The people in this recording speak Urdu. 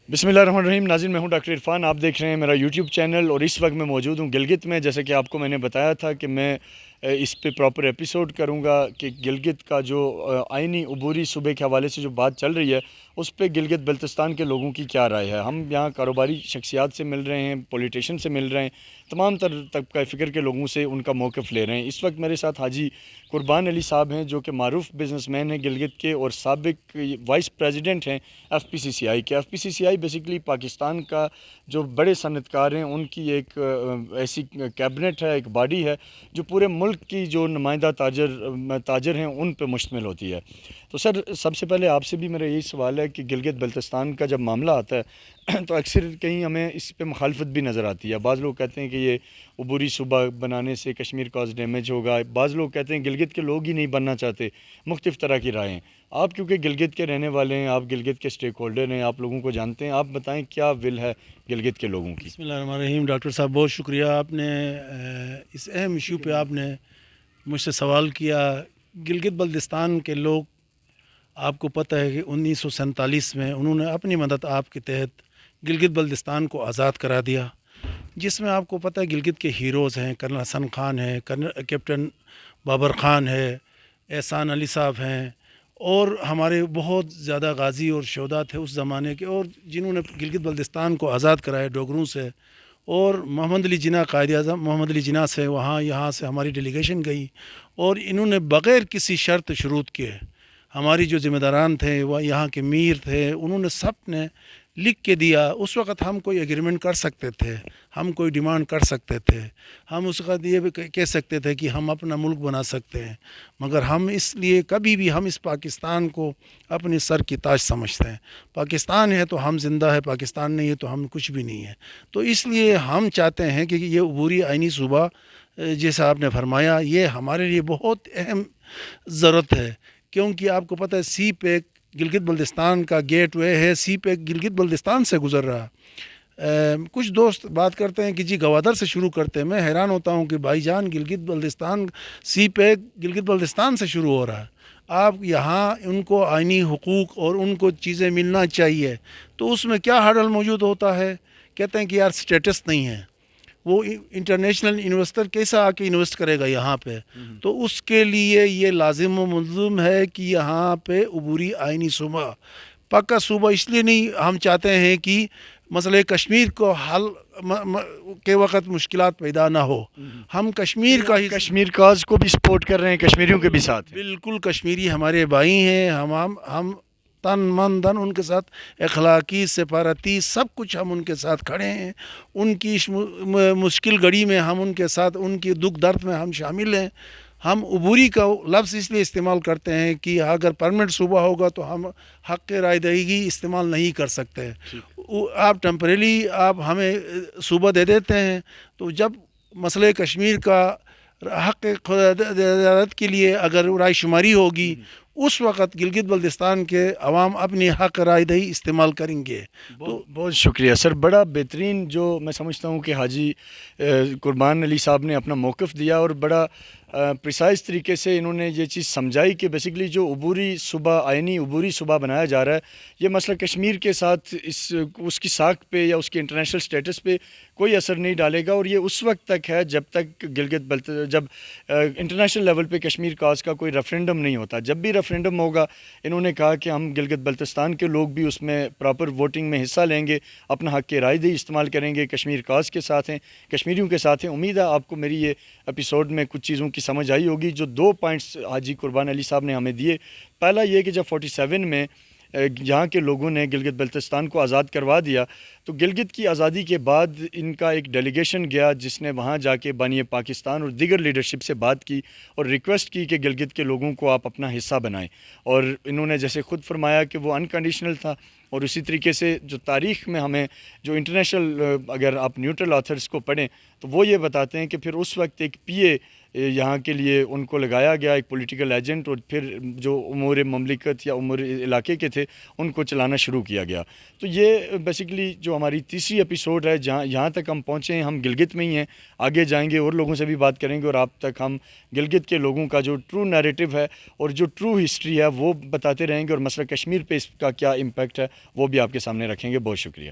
بسم اللہ الرحمن الرحیم. ناظرین، میں ہوں ڈاکٹر عرفان. آپ دیکھ رہے ہیں میرا یوٹیوب چینل اور اس وقت میں موجود ہوں گلگت میں. جیسے کہ آپ کو میں نے بتایا تھا کہ میں اس پہ پراپر ایپیسوڈ کروں گا کہ گلگت کا جو آئینی عبوری صوبے کے حوالے سے جو بات چل رہی ہے اس پہ گلگت بلتستان کے لوگوں کی کیا رائے ہے. ہم یہاں کاروباری شخصیات سے مل رہے ہیں، پولیٹیشین سے مل رہے ہیں، تمام تر طبقہ فکر کے لوگوں سے ان کا موقف لے رہے ہیں. اس وقت میرے ساتھ حاجی قربان علی صاحب ہیں جو کہ معروف بزنس مین ہیں گلگت کے اور سابق وائس پریزیڈنٹ ہیں F P C C I کے. F P C C I basically Pakistan کا جو بڑے صنعت کار ہیں ان کی ایک ایسی کیبنٹ ہے، ایک باڈی ہے جو پورے ملک کی جو نمائندہ تاجر ہیں ان پہ مشتمل ہوتی ہے. تو سر، سب سے پہلے آپ سے بھی میرا یہی سوال ہے کہ گلگت بلتستان کا جب معاملہ آتا ہے تو اکثر کہیں ہمیں اس پہ مخالفت بھی نظر آتی ہے. بعض لوگ کہتے ہیں کہ یہ عبوری صوبہ بنانے سے کشمیر کاز ڈیمیج ہوگا، بعض لوگ کہتے ہیں گلگت کے لوگ ہی نہیں بننا چاہتے. مختلف طرح کی رائے ہیں. آپ کیونکہ گلگت کے رہنے والے ہیں، آپ گلگت کے سٹیک ہولڈر ہیں، آپ لوگوں کو جانتے ہیں، آپ بتائیں کیا ول ہے گلگت کے لوگوں کی. بسم اللہ الرحمن الرحیم. ڈاکٹر صاحب بہت شکریہ، آپ نے اس اہم ایشو پہ آپ نے مجھ سے سوال کیا. گلگت بلتستان کے لوگ، آپ کو پتہ ہے کہ 1947 میں انہوں نے اپنی مدد آپ کے تحت گلگت بلتستان کو آزاد کرا دیا، جس میں آپ کو پتہ ہے گلگت کے ہیروز ہیں، کرنل حسن خان ہے، کیپٹن بابر خان ہے، احسان علی صاحب ہیں، اور ہمارے بہت زیادہ غازی اور شہدا تھے اس زمانے کے، اور جنہوں نے گلگت بلتستان کو آزاد کرایا ڈوگروں سے. اور محمد علی جناح، قائد اعظم محمد علی جناح سے یہاں سے ہماری ڈیلیگیشن گئی، اور انہوں نے بغیر کسی شرط شروط کے ہماری جو ذمہ داران تھے، وہ یہاں کے میر تھے، انہوں نے سب نے لکھ کے دیا. اس وقت ہم کوئی ایگریمنٹ کر سکتے تھے، ہم کوئی ڈیمانڈ کر سکتے تھے، ہم اس وقت یہ بھی کہہ سکتے تھے کہ ہم اپنا ملک بنا سکتے ہیں، مگر ہم اس لیے کبھی بھی ہم اس پاکستان کو اپنے سر کی تاج سمجھتے ہیں. پاکستان ہے تو ہم زندہ ہے، پاکستان نہیں ہے تو ہم کچھ بھی نہیں ہے. تو اس لیے ہم چاہتے ہیں کہ یہ عبوری آئینی صوبہ جیسا آپ نے فرمایا، یہ ہمارے لیے بہت اہم ضرورت ہے، کیونکہ آپ کو پتہ ہے سی پیک گلگت بلتستان کا گیٹ وے ہے، سی پیک گلگت بلتستان سے گزر رہا. کچھ دوست بات کرتے ہیں کہ جی گوادر سے شروع کرتے ہیں. میں حیران ہوتا ہوں کہ بھائی جان، گلگت بلتستان سی پیک گلگت بلتستان سے شروع ہو رہا ہے. آپ یہاں ان کو آئینی حقوق اور ان کو چیزیں ملنا چاہیے، تو اس میں کیا ہرڈل موجود ہوتا ہے؟ کہتے ہیں کہ یار سٹیٹس نہیں ہے، وہ انٹرنیشنل انویسٹر کیسا آ کے انویسٹ کرے گا یہاں پہ؟ تو اس کے لیے یہ لازم و ملزم ہے کہ یہاں پہ عبوری آئینی صوبہ، پکا صوبہ. اس لیے نہیں ہم چاہتے ہیں کہ مسئلہ کشمیر کو حل کے وقت مشکلات پیدا نہ ہو. ہم کشمیر کا ہی کشمیر کاز کو بھی سپورٹ کر رہے ہیں، کشمیریوں کے بھی ساتھ ہیں. بالکل کشمیری ہمارے بھائی ہیں، ہم تن من دھن ان کے ساتھ، اخلاقی سفارتی سب کچھ ہم ان کے ساتھ کھڑے ہیں. ان کی مشکل گھڑی میں ہم ان کے ساتھ، ان کی دکھ درد میں ہم شامل ہیں. ہم عبوری کا لفظ اس لیے استعمال کرتے ہیں کہ اگر پرمنٹ صوبہ ہوگا تو ہم حق رائے دہی استعمال نہیں کر سکتے. آپ ٹیمپریلی آپ ہمیں صوبہ دے دیتے ہیں، تو جب مسئلہ کشمیر کا حق خود کے لیے اگر رائے شماری ہوگی، اس وقت گلگت بلتستان کے عوام اپنی حق رائے دہی استعمال کریں گے. تو بہت شکریہ سر. بڑا بہترین جو میں سمجھتا ہوں کہ حاجی قربان علی صاحب نے اپنا موقف دیا اور بڑا پریسائز طریقے سے انہوں نے یہ چیز سمجھائی کہ بیسیکلی جو عبوری صوبہ، آئینی عبوری صوبہ بنایا جا رہا ہے، یہ مسئلہ کشمیر کے ساتھ اس کی ساکھ پہ یا اس کے انٹرنیشنل سٹیٹس پہ کوئی اثر نہیں ڈالے گا. اور یہ اس وقت تک ہے جب تک جب انٹرنیشنل لیول پہ کشمیر کاز کا کوئی ریفرینڈم نہیں ہوتا. جب بھی ریفرینڈم ہوگا، انہوں نے کہا کہ ہم گلگت بلتستان کے لوگ بھی اس میں پراپر ووٹنگ میں حصہ لیں گے، اپنا حق رائے دہی استعمال کریں گے، کشمیر کاز کے ساتھ ہیں، کشمیریوں کے ساتھ ہیں. امید ہے آپ کو میری یہ ایپیسوڈ میں کچھ چیزوں کی سمجھ آئی ہوگی. جو 2 پوائنٹس حاجی قربان علی صاحب نے ہمیں دیے، پہلا یہ کہ جب 47 میں یہاں کے لوگوں نے گلگت بلتستان کو آزاد کروا دیا، تو گلگت کی آزادی کے بعد ان کا ایک ڈیلیگیشن گیا جس نے وہاں جا کے بانی پاکستان اور دیگر لیڈرشپ سے بات کی اور ریکویسٹ کی کہ گلگت کے لوگوں کو آپ اپنا حصہ بنائیں. اور انہوں نے جیسے خود فرمایا کہ وہ انکنڈیشنل تھا. اور اسی طریقے سے جو تاریخ میں ہمیں جو انٹرنیشنل، اگر آپ نیوٹرل آتھرز کو پڑھیں تو وہ یہ بتاتے ہیں کہ پھر اس وقت ایک پی اے یہاں کے لیے ان کو لگایا گیا ایک پولیٹیکل ایجنٹ، اور پھر جو امور مملکت یا امور علاقے کے تھے ان کو چلانا شروع کیا گیا. تو یہ بیسیکلی جو ہماری تیسری ایپیسوڈ ہے، جہاں یہاں تک ہم پہنچے ہیں، ہم گلگت میں ہی ہیں. آگے جائیں گے اور لوگوں سے بھی بات کریں گے، اور آپ تک ہم گلگت کے لوگوں کا جو ٹرو نیریٹو ہے اور جو ٹرو ہسٹری ہے وہ بتاتے رہیں گے، اور مسئلہ کشمیر پہ اس کا کیا امپیکٹ ہے وہ بھی آپ کے سامنے رکھیں گے. بہت شکریہ.